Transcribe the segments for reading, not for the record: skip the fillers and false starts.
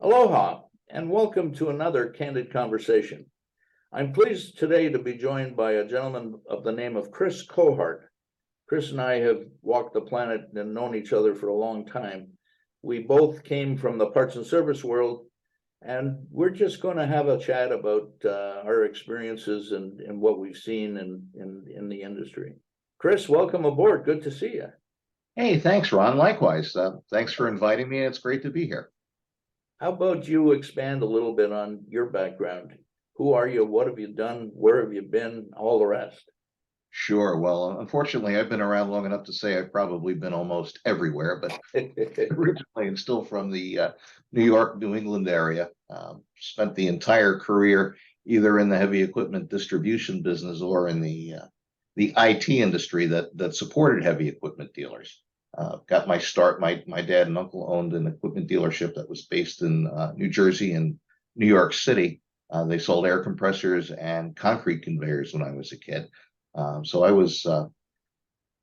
Aloha, and welcome to another Candid Conversation. I'm pleased today to be joined by a gentleman of the name of Chris Kohart. Chris and I have walked the planet and known each other for a long time. We both came from the parts and service world, and we're just going to have a chat about our experiences and what we've seen in the industry. Chris, welcome aboard. Good to see you. Hey, thanks, Ron. Likewise. Thanks for inviting me. It's great to be here. How about you expand a little bit on your background? Who are you? What have you done? Where have you been? All the rest. Sure. Well, unfortunately, I've been around long enough to say I've probably been almost everywhere, but originally and still from the New York, New England area. Spent the entire career either in the heavy equipment distribution business or in the IT industry that supported heavy equipment dealers. Got my start. My dad and uncle owned an equipment dealership that was based in New Jersey and New York City. They sold air compressors and concrete conveyors when I was a kid. So I was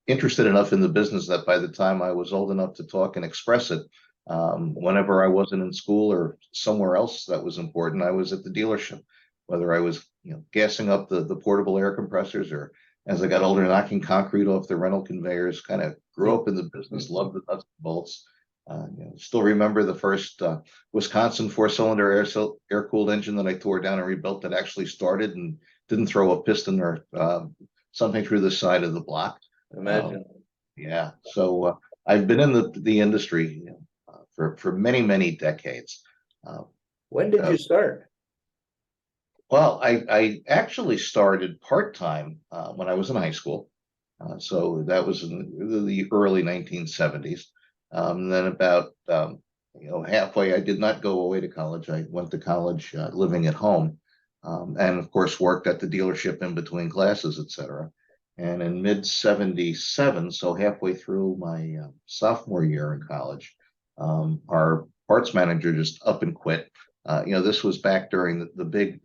interested enough in the business that by the time I was old enough to talk and express it, whenever I wasn't in school or somewhere else that was important, I was at the dealership, whether I was gassing up the portable air compressors or as I got older, knocking concrete off the rental conveyors. Kind of grew up in the business, loved the nuts and bolts. Still remember the first Wisconsin four-cylinder air-cooled engine that I tore down and rebuilt that actually started and didn't throw a piston or something through the side of the block. Imagine. Yeah. So I've been in the industry for many decades. When did you start? Well, I actually started part-time when I was in high school. So that was in the early 1970s. Then about halfway, I did not go away to college. I went to college living at home, and of course worked at the dealership in between classes, etc. And in mid 77, so halfway through my sophomore year in college, our parts manager just up and quit. This was back during the big,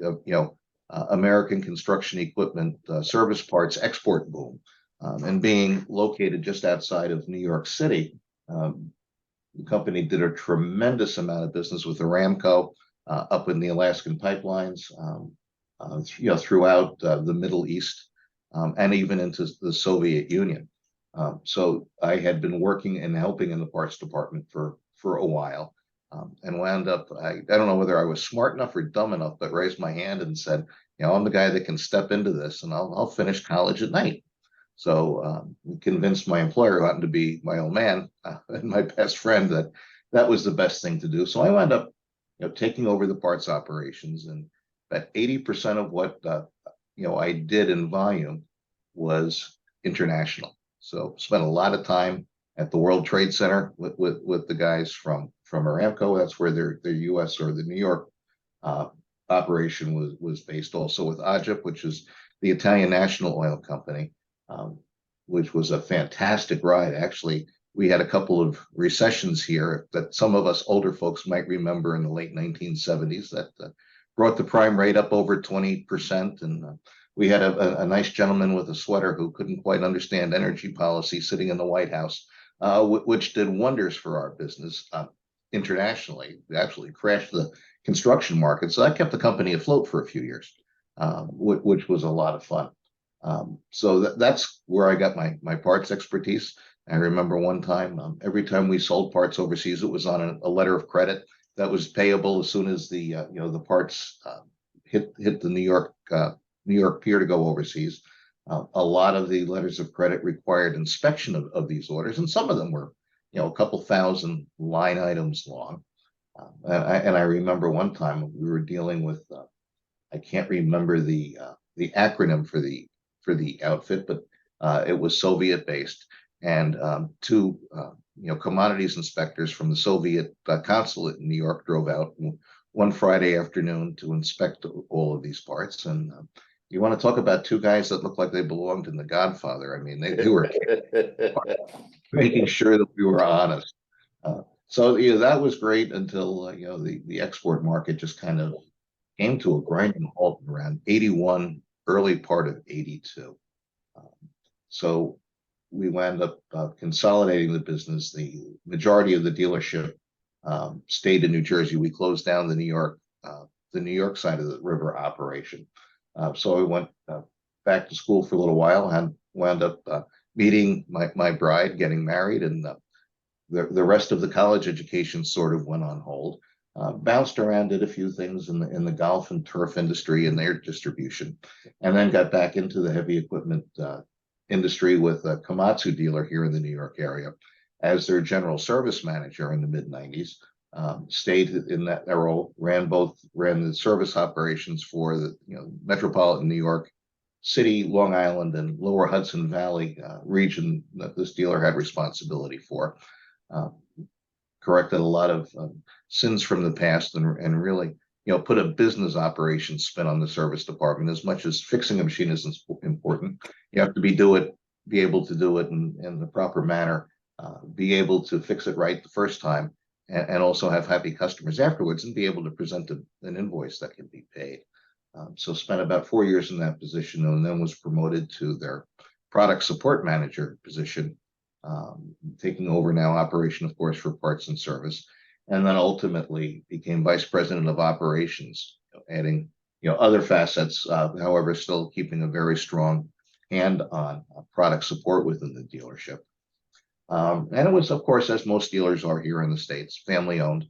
American construction equipment service parts export boom. And being located just outside of New York City, the company did a tremendous amount of business with Aramco up in the Alaskan pipelines, throughout the Middle East, and even into the Soviet Union. So I had been working and helping in the parts department for a while. And wound up, I don't know whether I was smart enough or dumb enough, but raised my hand and said, I'm the guy that can step into this and I'll finish college at night. So convinced my employer, who happened to be my old man and my best friend, that was the best thing to do. So I wound up taking over the parts operations, and about 80% of what I did in volume was international. So spent a lot of time at the World Trade Center with the guys from Aramco. That's where their U.S. or the New York operation was based. Also with AGIP, which is the Italian National Oil Company, which was a fantastic ride. Actually, we had a couple of recessions here that some of us older folks might remember in the late 1970s that brought the prime rate up over 20%. And we had a nice gentleman with a sweater who couldn't quite understand energy policy sitting in the White House, which did wonders for our business internationally. We actually crashed the construction market. So that kept the company afloat for a few years, which was a lot of fun. So that's where I got my parts expertise. I remember one time, every time we sold parts overseas, it was on a letter of credit that was payable as soon as the parts hit the New York pier to go overseas. A lot of the letters of credit required inspection of these orders, and some of them were, a couple thousand line items long. And I remember one time we were dealing with, I can't remember the acronym for the outfit, but it was Soviet based, and two commodities inspectors from the Soviet consulate in New York drove out one Friday afternoon to inspect all of these parts. And you want to talk about two guys that looked like they belonged in The Godfather. I mean, they were making sure that we were honest. So that was great until the export market just kind of came to a grinding halt around 81, early part of 82. So we wound up consolidating the business. The majority of the dealership stayed in New Jersey. We closed down the New York side of the river operation. So I went back to school for a little while and wound up meeting my bride, getting married, and the rest of the college education sort of went on hold. Bounced around, did a few things in the golf and turf industry and their distribution, and then got back into the heavy equipment industry with a Komatsu dealer here in the New York area as their general service manager in the mid 90s. Stayed in that role, ran the service operations for the metropolitan New York City, Long Island, and Lower Hudson Valley region that this dealer had responsibility for. Corrected a lot of sins from the past and really put a business operation spin on the service department. As much as fixing a machine is important, you have to be able to do it in the proper manner, be able to fix it right the first time, and also have happy customers afterwards, and be able to present an invoice that can be paid. So spent about 4 years in that position, and then was promoted to their product support manager position, taking over now operation, of course, for parts and service, and then ultimately became vice president of operations, adding other facets, however, still keeping a very strong hand on product support within the dealership. And it was, of course, as most dealers are here in the States, family owned.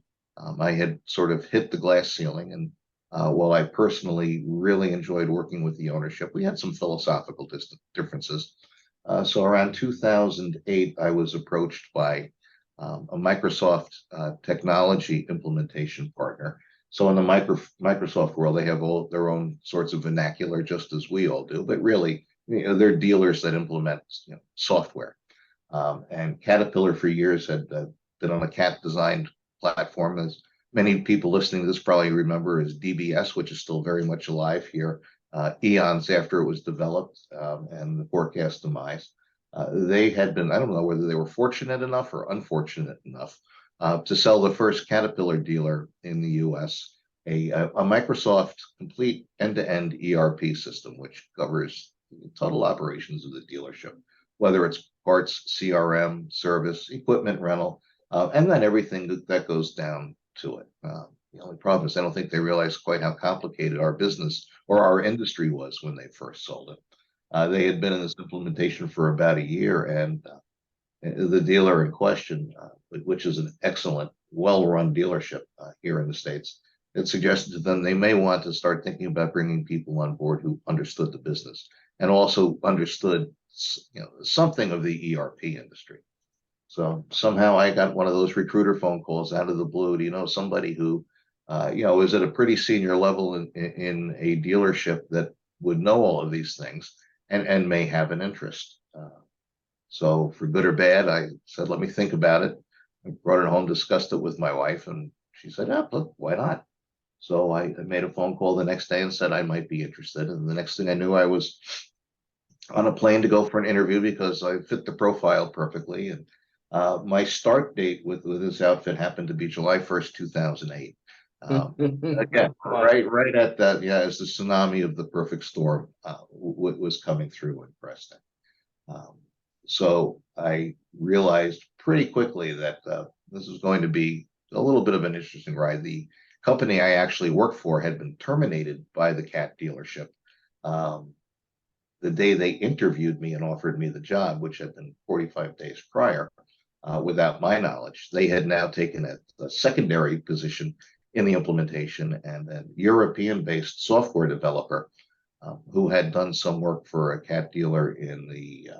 I had sort of hit the glass ceiling, and while I personally really enjoyed working with the ownership, we had some philosophical differences. So around 2008, I was approached by a Microsoft technology implementation partner. So in the Microsoft world, they have all their own sorts of vernacular, just as we all do, but really, they're dealers that implement software. And Caterpillar for years had been on a CAT designed platform. As many people listening to this probably remember as DBS, which is still very much alive here, eons after it was developed, and the forecast demise. They had been, I don't know whether they were fortunate enough or unfortunate enough to sell the first Caterpillar dealer in the US, a Microsoft complete end-to-end ERP system, which covers total operations of the dealership, whether it's parts, CRM, service, equipment rental, and then everything that goes down to it. The only problem is I don't think they realized quite how complicated our business or our industry was when they first sold it. They had been in this implementation for about a year, and the dealer in question, which is an excellent, well-run dealership here in the States, it suggested to them they may want to start thinking about bringing people on board who understood the business and also understood something of the ERP industry. So somehow I got one of those recruiter phone calls out of the blue. Do you know somebody who is at a pretty senior level in a dealership that would know all of these things and may have an interest? So for good or bad, I said, let me think about it. I brought it home, discussed it with my wife, and she said, look, why not? So I made a phone call the next day and said I might be interested. And the next thing I knew, I was on a plane to go for an interview because I fit the profile perfectly. And my start date with this outfit happened to be July 1st, 2008. Again, right at that, as the tsunami of the perfect storm was coming through in Preston. So I realized pretty quickly that this was going to be a little bit of an interesting ride. The company I actually worked for had been terminated by the CAT dealership the day they interviewed me and offered me the job, which had been 45 days prior, without my knowledge. They had now taken a secondary position in the implementation, and an European-based software developer who had done some work for a CAT dealer in the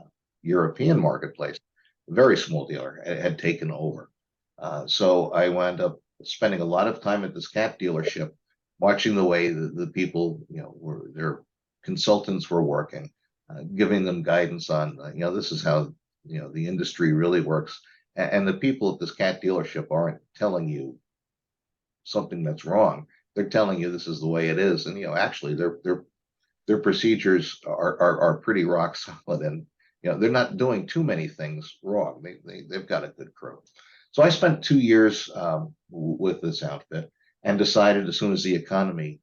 European marketplace, a very small dealer, had taken over. So I wound up spending a lot of time at this CAT dealership, watching the way the people, their consultants were working, giving them guidance on, this is how, the industry really works. And the people at this CAT dealership aren't telling you something that's wrong. They're telling you this is the way it is. And, actually their procedures are pretty rock solid, and, they're not doing too many things wrong. They've got a good crew. So I spent 2 years with this outfit and decided as soon as the economy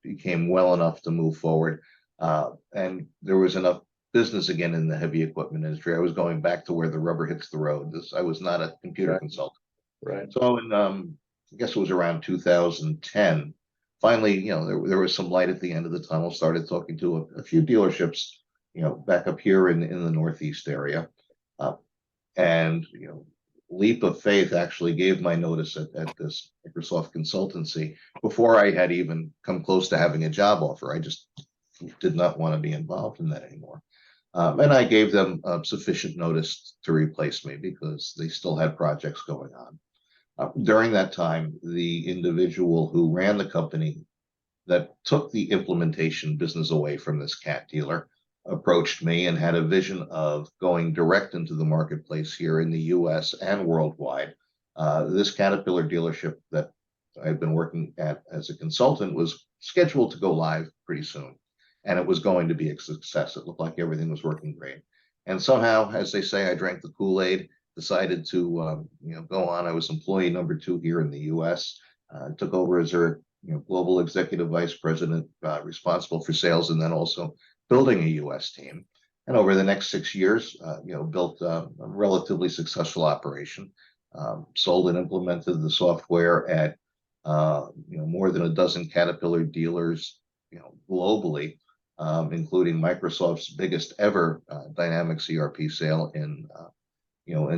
became well enough to move forward, and there was enough business again in the heavy equipment industry, I was going back to where the rubber hits the road. I was not a computer consultant. right. So in I guess it was around 2010, finally, there was some light at the end of the tunnel. Started talking to a few dealerships, back up here in the Northeast area. Uh, and leap of faith, actually gave my notice at this Microsoft consultancy before I had even come close to having a job offer. I just did not want to be involved in that anymore. And I gave them sufficient notice to replace me because they still had projects going on. During that time, the individual who ran the company that took the implementation business away from this cat dealer approached me and had a vision of going direct into the marketplace here in the US and worldwide. This Caterpillar dealership that I've been working at as a consultant was scheduled to go live pretty soon, and it was going to be a success. It looked like everything was working great. And somehow, as they say, I drank the Kool-Aid, decided to go on. I was employee number 2 here in the US, took over as their global executive vice president, responsible for sales, and then also building a U.S. team. And over the next 6 years, built a relatively successful operation, sold and implemented the software at more than a dozen Caterpillar dealers, globally, including Microsoft's biggest ever Dynamics ERP sale in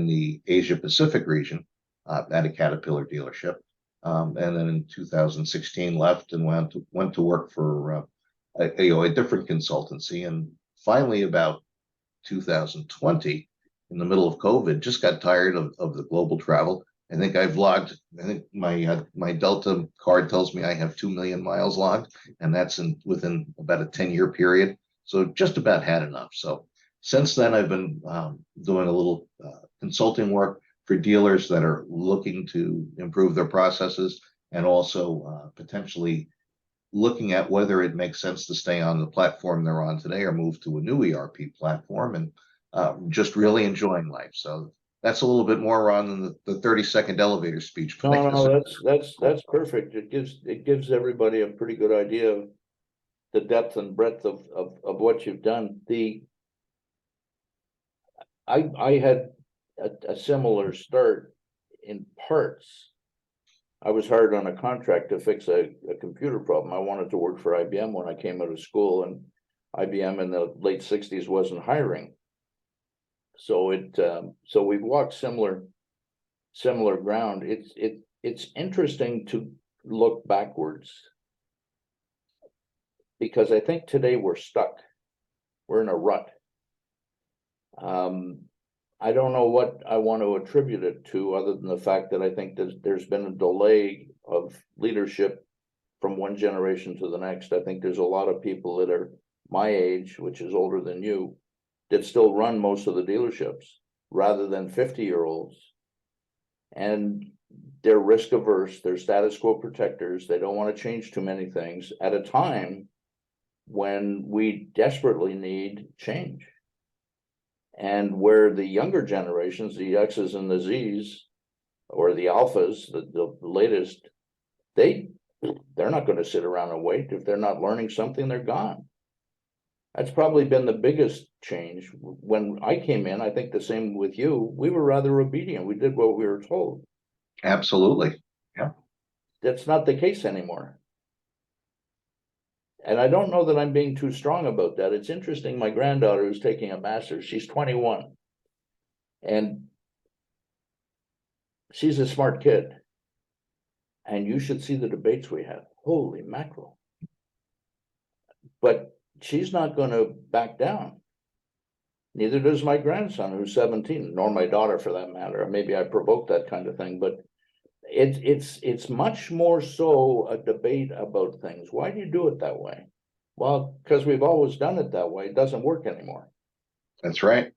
the Asia Pacific region at a Caterpillar dealership. And then in 2016 left and went to work for a different consultancy. And finally, about 2020, in the middle of COVID, just got tired of the global travel. I think I've logged. I think my Delta card tells me I have 2 million miles logged, and that's within about a 10-year period. So just about had enough. So since then, I've been doing a little consulting work for dealers that are looking to improve their processes, and also potentially looking at whether it makes sense to stay on the platform they're on today or move to a new ERP platform, and just really enjoying life. So that's a little bit more on than the 30-second elevator speech. No, that's perfect. It gives everybody a pretty good idea of the depth and breadth of what you've done. I had a similar start in parts. I was hired on a contract to fix a computer problem. I wanted to work for IBM when I came out of school, and IBM in the late 60s wasn't hiring. So we've walked similar ground. It's interesting to look backwards, because I think today we're stuck. We're in a rut. I don't know what I want to attribute it to, other than the fact that I think there's been a delay of leadership from one generation to the next. I think there's a lot of people that are my age, which is older than you, that still run most of the dealerships rather than 50-year-olds. And they're risk averse, they're status quo protectors. They don't want to change too many things at a time when we desperately need change. And where the younger generations, the X's and the Z's, or the alphas, the latest, they're not going to sit around and wait. If they're not learning something, they're gone. That's probably been the biggest change. When I came in, I think the same with you, we were rather obedient. We did what we were told. Absolutely. Yeah. That's not the case anymore. And I don't know that I'm being too strong about that. It's interesting. My granddaughter who's taking a master's, she's 21. And she's a smart kid. And you should see the debates we have. Holy mackerel. But she's not going to back down. Neither does my grandson, who's 17, nor my daughter for that matter. Maybe I provoked that kind of thing, but it's much more so a debate about things. Why do you do it that way? Well, because we've always done it that way. It doesn't work anymore. That's right.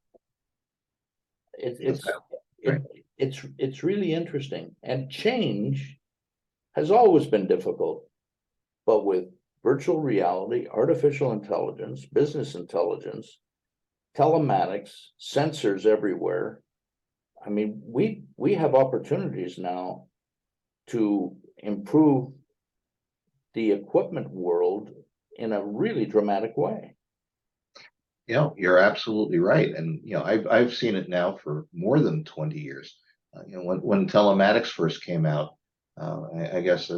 It's really interesting. And change has always been difficult, but with virtual reality, artificial intelligence, business intelligence, telematics, sensors everywhere. I mean, we have opportunities now to improve the equipment world in a really dramatic way. You're absolutely right. And I've seen it now for more than 20 years. When telematics first came out, I guess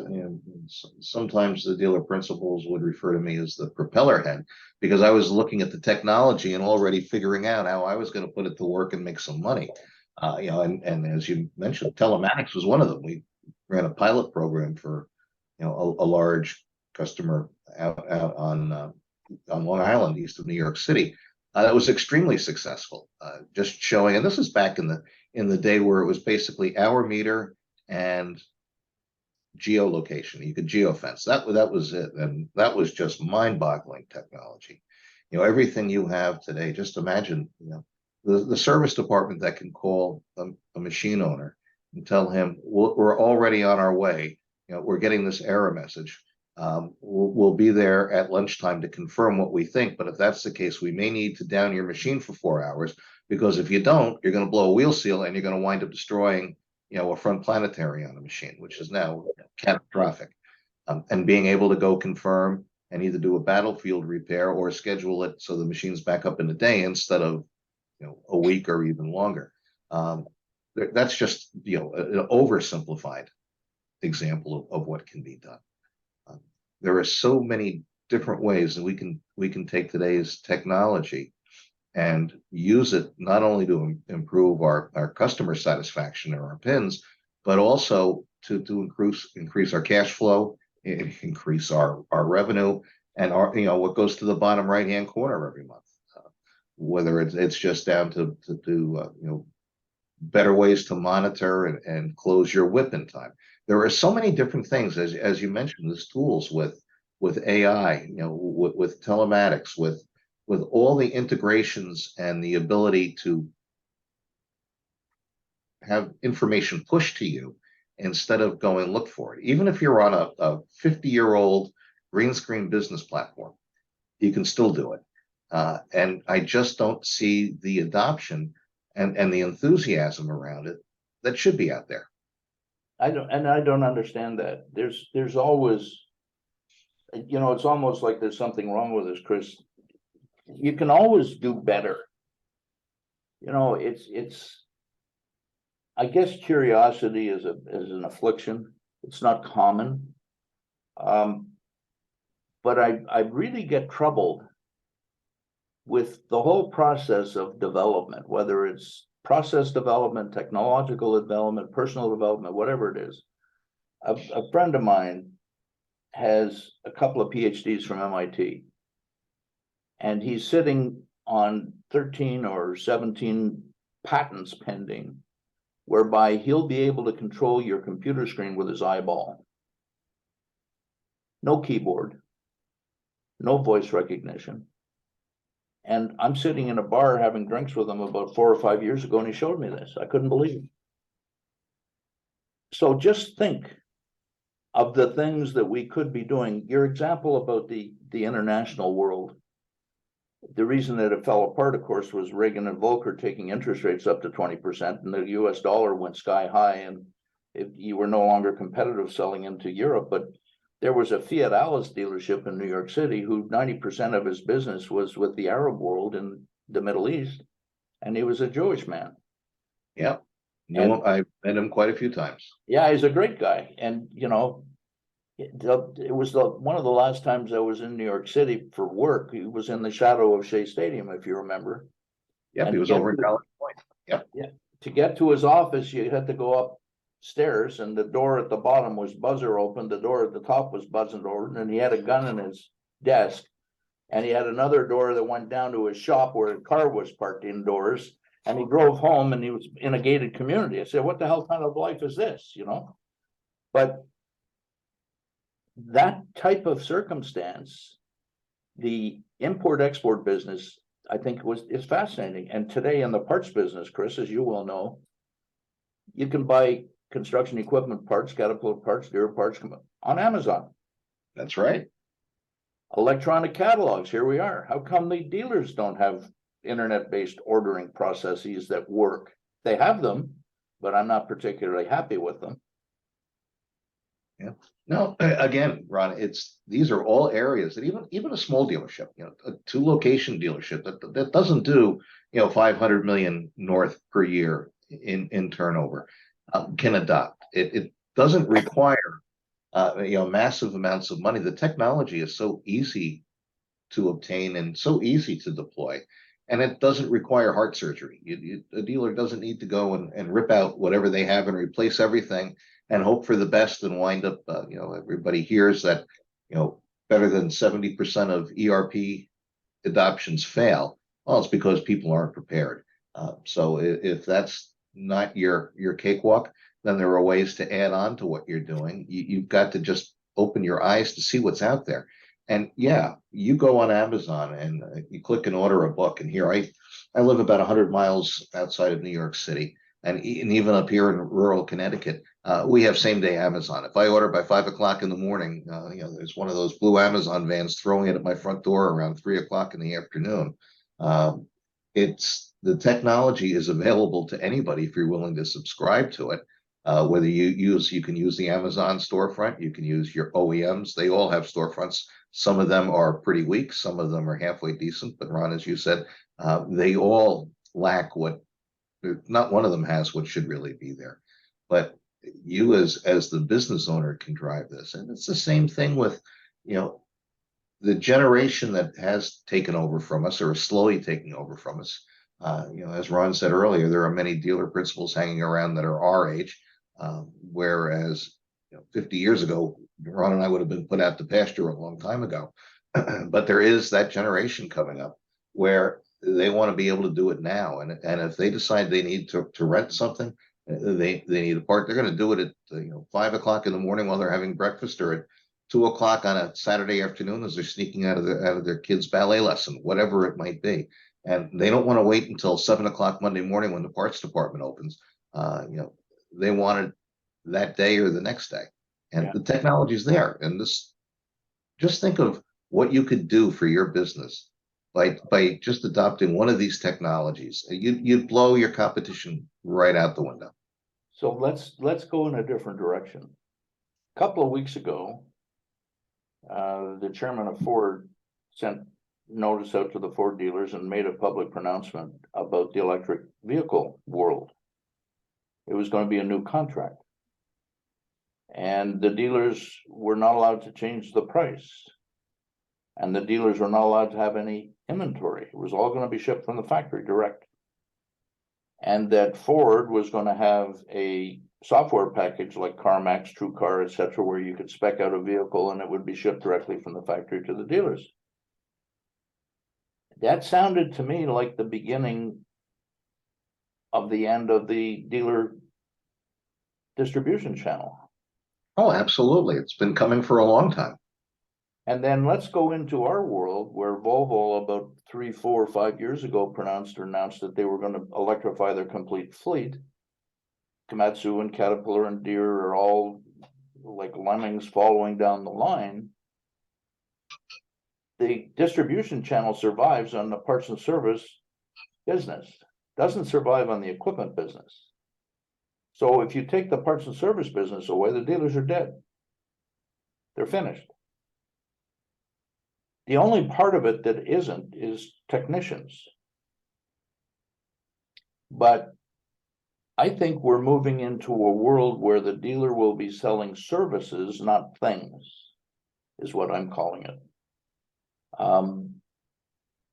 sometimes the dealer principals would refer to me as the propeller head because I was looking at the technology and already figuring out how I was going to put it to work and make some money. And as you mentioned, telematics was one of them. We ran a pilot program for a large customer out on Long Island, east of New York City. That was extremely successful. Just showing, and this is back in the day where it was basically hour meter and geolocation. You could geofence. That was it, and that was just mind-boggling technology. Everything you have today. Just imagine, the service department that can call a machine owner and tell him we're already on our way. We're getting this error message. We'll be there at lunchtime to confirm what we think. But if that's the case, we may need to down your machine for 4 hours because if you don't, you're going to blow a wheel seal and you're going to wind up destroying, a front planetary on a machine, which is now catastrophic. And being able to go confirm and either do a battlefield repair or schedule it so the machine's back up in a day instead of, a week or even longer. That's just, an oversimplified example of what can be done. There are so many different ways that we can take today's technology and use it not only to improve our customer satisfaction or our pins, but also to increase our cash flow, increase our revenue, and what goes to the bottom right hand corner every month. Whether it's just down to better ways to monitor and close your whip in time. There are so many different things, as you mentioned, these tools with AI, with telematics, with all the integrations and the ability to have information pushed to you instead of going look for it. Even if you're on a 50-year-old green screen business platform, you can still do it. And I just don't see the adoption and the enthusiasm around it that should be out there. I don't understand that. There's always, it's almost like there's something wrong with us, Chris. You can always do better. It's I guess curiosity is an affliction. It's not common. But I really get troubled with the whole process of development, whether it's process development, technological development, personal development, whatever it is. A friend of mine has a couple of PhDs from MIT, and he's sitting on 13 or 17 patents pending, whereby he'll be able to control your computer screen with his eyeball. No keyboard, no voice recognition. And I'm sitting in a bar having drinks with him about 4 or 5 years ago, and he showed me this. I couldn't believe it. So just think of the things that we could be doing. Your example about the international world, the reason that it fell apart, of course, was Reagan and Volcker taking interest rates up to 20%, and the US dollar went sky high, and you were no longer competitive selling into Europe. But there was a Fiat Alice dealership in New York City who 90% of his business was with the Arab world in the Middle East, and he was a Jewish man. Yeah, no, I've met him quite a few times. Yeah, he's a great guy, and it was one of the last times I was in New York City for work. He was in the shadow of Shea Stadium, if you remember. Yep, he was over in College Point. Yep. Yeah, to get to his office, you had to go upstairs, and the door at the bottom was buzzer open. The door at the top was buzzer open, and he had a gun in his desk, and he had another door that went down to his shop where a car was parked indoors. And he drove home, and he was in a gated community. I said, "What the hell kind of life is this?" But that type of circumstance, the import-export business, I think is fascinating. And today in the parts business, Chris, as you well know, you can buy construction equipment parts, Caterpillar parts, Deere parts on Amazon. That's right. Electronic catalogs, here we are. How come the dealers don't have internet-based ordering processes that work? They have them, but I'm not particularly happy with them. Yeah. No, again, Ron, these are all areas that even a small dealership, a 2-location dealership that doesn't do, 500 million north per year in turnover. can adopt. It doesn't require massive amounts of money. The technology is so easy to obtain and so easy to deploy, and it doesn't require heart surgery. A dealer doesn't need to go and rip out whatever they have and replace everything and hope for the best and wind up. Everybody hears that better than 70% of ERP adoptions fail. Well, it's because people aren't prepared. So if that's not your cakewalk, then there are ways to add on to what you're doing. You've got to just open your eyes to see what's out there. And yeah, you go on Amazon and you click and order a book. And here I live about 100 miles outside of New York City, and even up here in rural Connecticut, we have same day Amazon. If I order by 5 o'clock in the morning, there's one of those blue Amazon vans throwing it at my front door around 3 o'clock in the afternoon. It's the technology is available to anybody if you're willing to subscribe to it. Whether you can use the Amazon storefront, you can use your OEMs. They all have storefronts. Some of them are pretty weak, some of them are halfway decent. But Ron, as you said, they all lack what. Not one of them has what should really be there. But you as the business owner can drive this, and it's the same thing with the generation that has taken over from us or is slowly taking over from us. As Ron said earlier, there are many dealer principals hanging around that are our age, whereas 50 years ago, Ron and I would have been put out to pasture a long time ago. But there is that generation coming up where they want to be able to do it now, and if they decide they need to rent something, they need a part. They're going to do it at 5 o'clock in the morning while they're having breakfast, or at 2 o'clock on a Saturday afternoon as they're sneaking out of their kids' ballet lesson, whatever it might be. And they don't want to wait until 7 o'clock Monday morning when the parts department opens. They want it that day or the next day, and the technology is there. And just think of what you could do for your business by just adopting one of these technologies. You'd blow your competition right out the window. So let's go in a different direction. A couple of weeks ago, the chairman of Ford sent notice out to the Ford dealers and made a public pronouncement about the electric vehicle world. It was going to be a new contract, and the dealers were not allowed to change the price, and the dealers were not allowed to have any inventory. It was all going to be shipped from the factory direct, and that Ford was going to have a software package like CarMax, TrueCar, etc., where you could spec out a vehicle and it would be shipped directly from the factory to the dealers. That sounded to me like the beginning of the end of the dealer distribution channel. Oh, absolutely. It's been coming for a long time. And then let's go into our world where Volvo about 3, 4, 5 years ago announced that they were going to electrify their complete fleet. Komatsu and Caterpillar and Deere are all like lemmings following down the line. The distribution channel survives on the parts and service business, doesn't survive on the equipment business. So if you take the parts and service business away, the dealers are dead. They're finished. The only part of it that isn't is technicians. But I think we're moving into a world where the dealer will be selling services, not things, is what I'm calling it.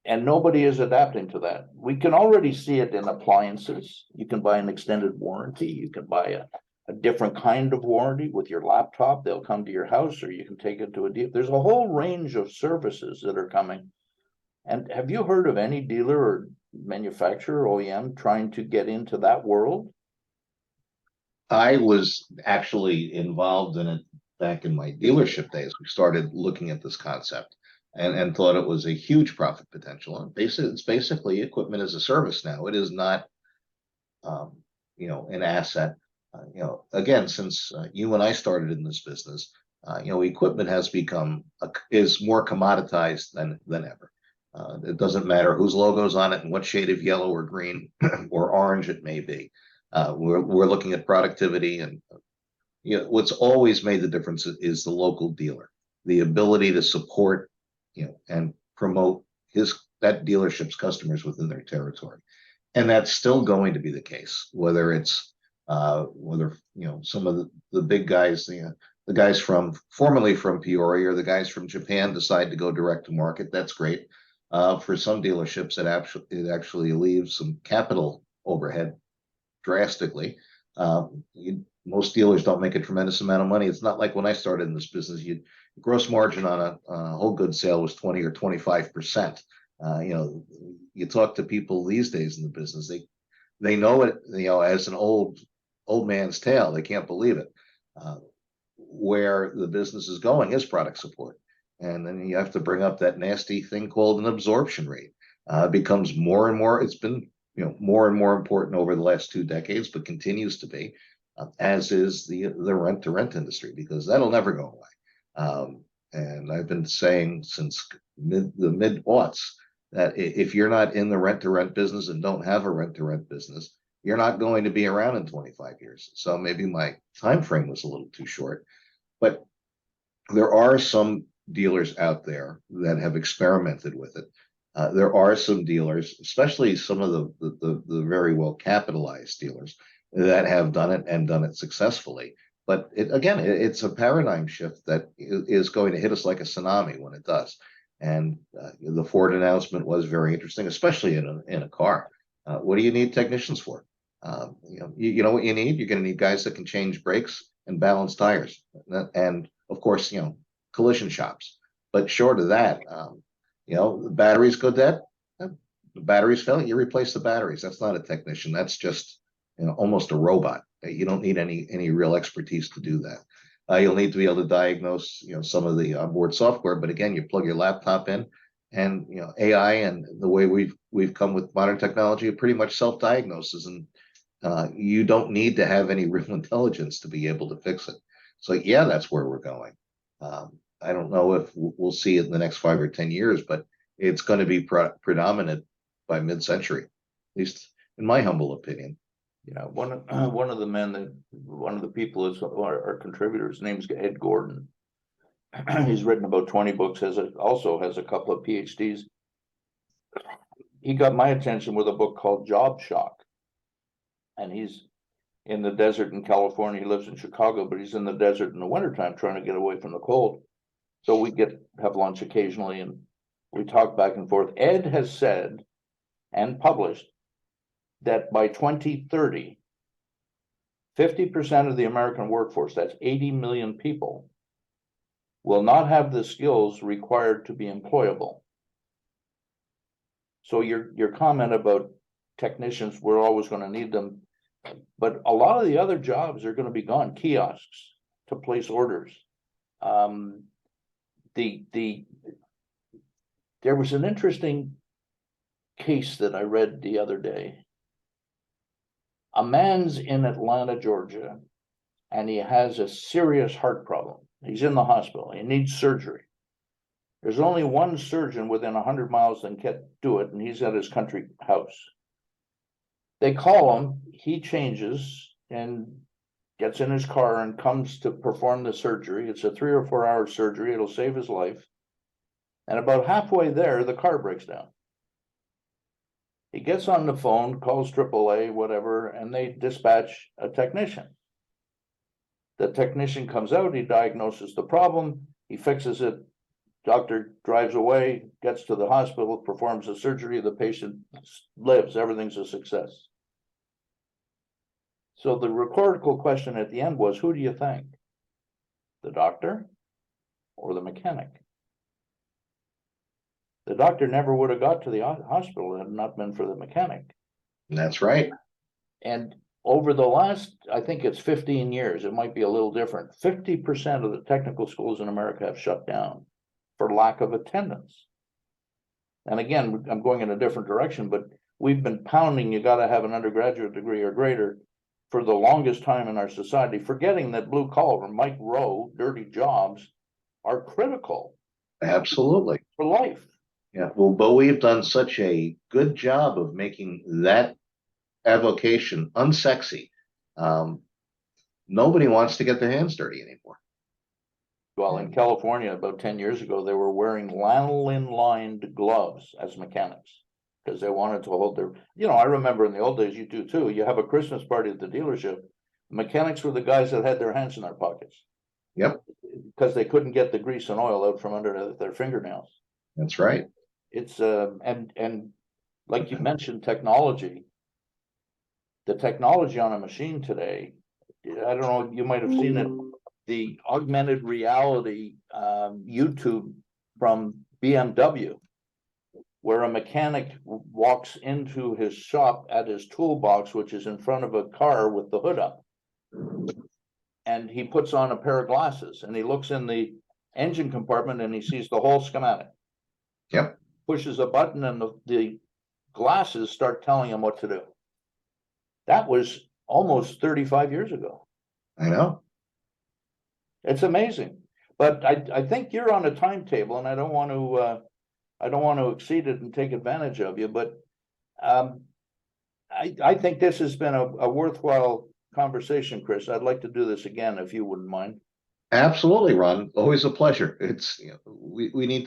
And nobody is adapting to that. We can already see it in appliances. You can buy an extended warranty. You can buy a different kind of warranty with your laptop. They'll come to your house, or you can take it to a dealer. There's a whole range of services that are coming. And have you heard of any dealer or manufacturer, OEM, trying to get into that world? I was actually involved in it back in my dealership days. We started looking at this concept and thought it was a huge profit potential. And it's basically equipment as a service now. It is not, an asset. Again, since you and I started in this business, equipment has is more commoditized than ever. It doesn't matter whose logo's on it and what shade of yellow or green or orange it may be. We're looking at productivity, and what's always made the difference is the local dealer, the ability to support and promote that dealership's customers within their territory. And that's still going to be the case, whether it's Whether, some of the big guys, the guys formerly from Peoria, or the guys from Japan decide to go direct to market. That's great. For some dealerships, it actually leaves some capital overhead drastically. Most dealers don't make a tremendous amount of money. It's not like when I started in this business, gross margin on a whole good sale was 20 or 25%. You talk to people these days in the business, they know it, as an old man's tale. They can't believe it. Where the business is going is product support. And then you have to bring up that nasty thing called an absorption rate. It becomes more and more, it's been, more and more important over the last 2 decades, but continues to be, as is the rent to rent industry, because that'll never go away. And I've been saying since the mid aughts that if you're not in the rent to rent business and don't have a rent to rent business, you're not going to be around in 25 years. So maybe my time frame was a little too short, but there are some dealers out there that have experimented with it. There are some dealers, especially some of the very well capitalized dealers, that have done it and done it successfully. But it's a paradigm shift that is going to hit us like a tsunami when it does. And the Ford announcement was very interesting, especially in a car. What do you need technicians for? You know what you need? You're going to need guys that can change brakes and balance tires, and of course, collision shops. But short of that, the batteries go dead, the batteries fail, you replace the batteries. That's not a technician. That's just almost a robot. You don't need any real expertise to do that. You'll need to be able to diagnose some of the onboard software, but again, you plug your laptop in, and AI and the way we've come with modern technology, it pretty much self-diagnoses, and you don't need to have any real intelligence to be able to fix it. So yeah, that's where we're going. I don't know if we'll see it in the next 5 or 10 years, but it's going to be predominant by mid-century, at least in my humble opinion. Yeah, one of the people is our contributors. His name's Ed Gordon. He's written about 20 books. Also has a couple of PhDs. He got my attention with a book called Job Shock, and he's in the desert in California. He lives in Chicago, but he's in the desert in the wintertime trying to get away from the cold. So we have lunch occasionally, and we talk back and forth. Ed has said and published that by 2030, 50% of the American workforce, that's 80 million people, will not have the skills required to be employable. So your comment about technicians, we're always going to need them, but a lot of the other jobs are going to be gone. Kiosks to place orders. There was an interesting case that I read the other day. A man's in Atlanta, Georgia, and he has a serious heart problem. He's in the hospital. He needs surgery. There's only one surgeon within 100 miles that can do it, and he's at his country house. They call him, he changes and gets in his car and comes to perform the surgery. It's a 3 or 4 hour surgery. It'll save his life. And about halfway there, the car breaks down. He gets on the phone, calls AAA, whatever, and they dispatch a technician. The technician comes out, he diagnoses the problem, he fixes it, doctor drives away, gets to the hospital, performs the surgery, the patient lives, everything's a success. So the rhetorical question at the end was, who do you thank? The doctor or the mechanic? The doctor never would have got to the hospital had it not been for the mechanic. That's right. And over the last, I think it's 15 years, it might be a little different. 50% of the technical schools in America have shut down for lack of attendance. And again, I'm going in a different direction, but we've been pounding, you got to have an undergraduate degree or greater for the longest time in our society, forgetting that blue collar, Mike Rowe, dirty jobs are critical. Absolutely. For life. Yeah, well, but we've done such a good job of making that avocation unsexy. Nobody wants to get their hands dirty anymore. Well, in California, about 10 years ago, they were wearing lanolin-lined gloves as mechanics because they wanted to hold their, I remember in the old days, you do too. You have a Christmas party at the dealership. Mechanics were the guys that had their hands in their pockets. Yep. Because they couldn't get the grease and oil out from under their fingernails. That's right. It's and like you mentioned, technology. The technology on a machine today, I don't know, you might have seen it, the augmented reality YouTube from BMW, where a mechanic walks into his shop at his toolbox, which is in front of a car with the hood up. And he puts on a pair of glasses and he looks in the engine compartment and he sees the whole schematic. Yep. Pushes a button and the glasses start telling him what to do. That was almost 35 years ago. I know. It's amazing. But I think you're on a timetable, and I don't want to exceed it and take advantage of you, but I think this has been a worthwhile conversation, Chris. I'd like to do this again if you wouldn't mind. Absolutely, Ron. Always a pleasure. It's, we need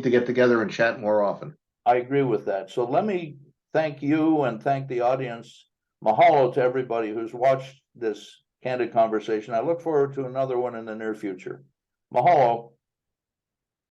to get together and chat more often. I agree with that. So let me thank you and thank the audience. Mahalo to everybody who's watched this candid conversation. I look forward to another one in the near future. Mahalo.